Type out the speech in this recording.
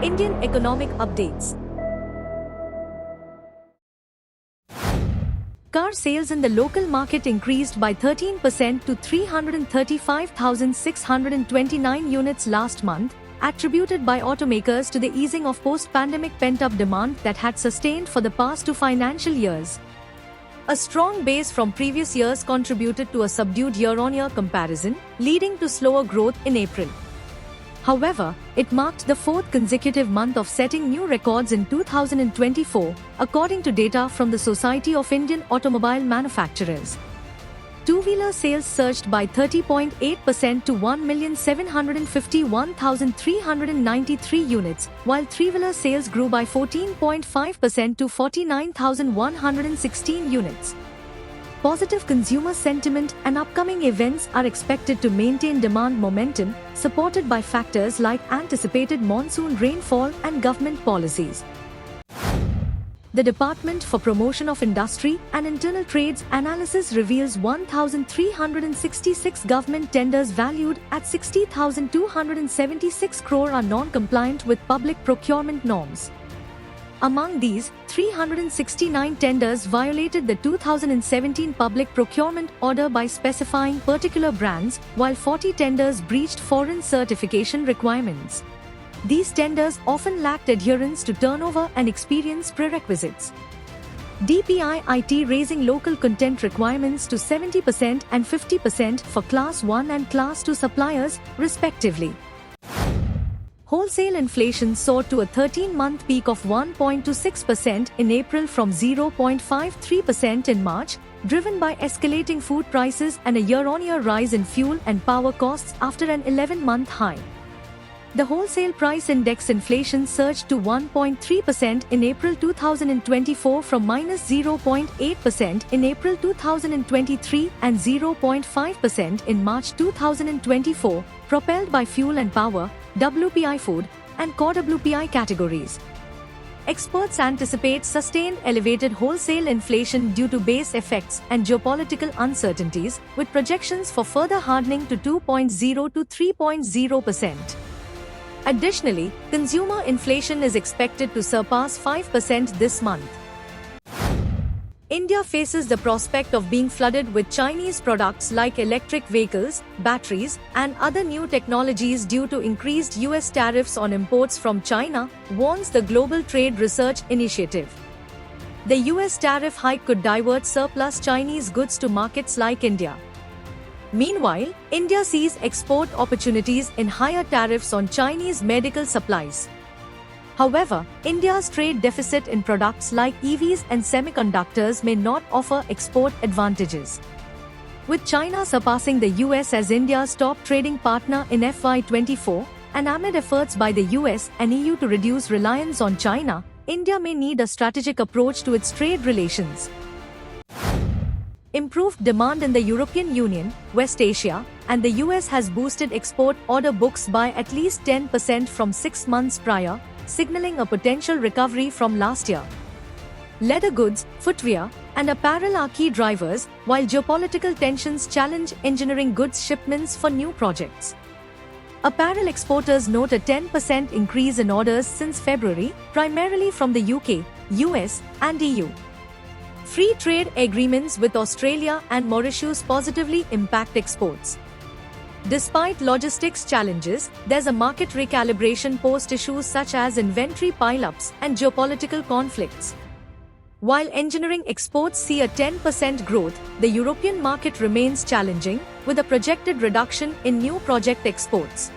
Indian economic updates. Car sales in the local market increased by 13% to 335,629 units last month, attributed by automakers to the easing of post-pandemic pent-up demand that had sustained for the past 2 financial years. A strong base from previous years contributed to a subdued year-on-year comparison, leading to slower growth in April. However, it marked the 4th consecutive month of setting new records in 2024, according to data from the Society of Indian Automobile Manufacturers. Two-wheeler sales surged by 30.8% to 1,751,393 units, while three-wheeler sales grew by 14.5% to 49,116 units. Positive consumer sentiment and upcoming events are expected to maintain demand momentum, supported by factors like anticipated monsoon rainfall and government policies. The Department for Promotion of Industry and Internal Trade's analysis reveals 1,366 government tenders valued at 60,276 crore are non-compliant with public procurement norms. Among these, 369 tenders violated the 2017 public procurement order by specifying particular brands, while 40 tenders breached foreign certification requirements. These tenders often lacked adherence to turnover and experience prerequisites. DPIIT raising local content requirements to 70% and 50% for Class 1 and Class 2 suppliers, respectively. Wholesale inflation soared to a 13-month peak of 1.26% in April from 0.53% in March, driven by escalating food prices and a year-on-year rise in fuel and power costs after an 11-month high. The wholesale price index inflation surged to 1.3% in April 2024 from -0.8% in April 2023 and 0.5% in March 2024, propelled by fuel and power, WPI food, and core WPI categories. Experts anticipate sustained elevated wholesale inflation due to base effects and geopolitical uncertainties, with projections for further hardening to 2.0 to 3.0%. Additionally, consumer inflation is expected to surpass 5% this month. India faces the prospect of being flooded with Chinese products like electric vehicles, batteries, and other new technologies due to increased US tariffs on imports from China, warns the Global Trade Research Initiative. The US tariff hike could divert surplus Chinese goods to markets like India. Meanwhile, India sees export opportunities in higher tariffs on Chinese medical supplies. However, India's trade deficit in products like EVs and semiconductors may not offer export advantages. With China surpassing the US as India's top trading partner in FY24, and amid efforts by the US and EU to reduce reliance on China, India may need a strategic approach to its trade relations. Improved demand in the European Union, West Asia, and the US has boosted export order books by at least 10% from 6 months prior, signaling a potential recovery from last year. Leather goods, footwear, and apparel are key drivers, while geopolitical tensions challenge engineering goods shipments for new projects. Apparel exporters note a 10% increase in orders since February, primarily from the UK, US, and EU. Free trade agreements with Australia and Mauritius positively impact exports. Despite logistics challenges, there's a market recalibration post issues such as inventory pile-ups and geopolitical conflicts. While engineering exports see a 10% growth, the European market remains challenging, with a projected reduction in new project exports.